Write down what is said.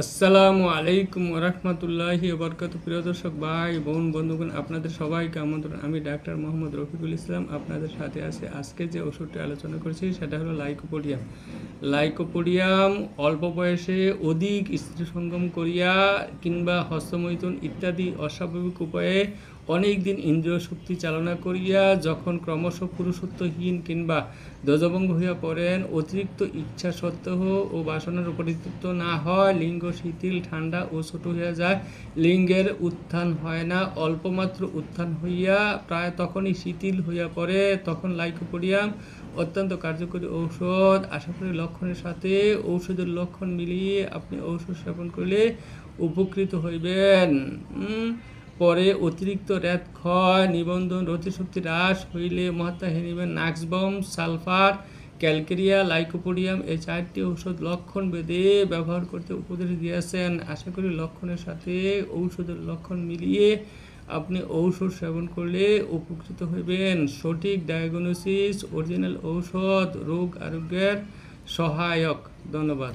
আসসালামু আলাইকুম রহমতুল্লাহি বরকত। প্রিয় দর্শক ভাই বোন বন্ধুগণ, আপনাদের সবাইকে আমন্ত্রণ। আমি ডাক্তার মোহাম্মদ রফিকুল ইসলাম আপনাদের সাথে আছি। আজকে যে ওষুধটি আলোচনা করছি সেটা হলো লাইকোপোডিয়াম। লাইকোপোডিয়াম অল্প বয়সে অধিক স্ত্রী সঙ্গম করিয়া কিংবা হস্তমৈথুন ইত্যাদি অস্বাভাবিক উপায়ে অনেক দিন ইন্দ্রিয় শক্তি চালনা করিয়া যখন ক্রমশ পুরুষত্বহীন কিংবা ধ্বজভঙ্গ হইয়া পড়েন, অতিরিক্ত ইচ্ছা সত্ত্বেও ও বাসনার উপরিতৃপ্ত না হয়, লিঙ্গ শিথিল ঠান্ডা ও ছোট হইয়া যায়, লিঙ্গের উত্থান হয় না, অল্পমাত্র উত্থান হইয়া প্রায় তখনই শিথিল হইয়া পড়ে, তখন লাইকোপোডিয়াম অত্যন্ত কার্যকরী ঔষধ। আশা করি লক্ষণের সাথে ঔষধের লক্ষণ মিলিয়ে আপনি ঔষধ সেবন করলে উপকৃত হইবেন। পরে অতিরিক্ত রেত ক্ষয়, নিবন্ধন, রতিশক্তি হ্রাস হইলে মহাত্মা হেনিবেন নাক্সবম, সালফার, ক্যালকেরিয়া, লাইকোপোডিয়াম এই 4টি ঔষধ লক্ষণ ভেদে ব্যবহার করতে উপদেশ দিয়েছেন। আশা করি লক্ষণের সাথে ঔষধের লক্ষণ মিলিয়ে আপনি ঔষধ সেবন করলে উপকৃত হইবেন। সঠিক ডায়াগনোসিস, অরিজিনাল ঔষধ রোগ আরোগ্যের সহায়ক। ধন্যবাদ।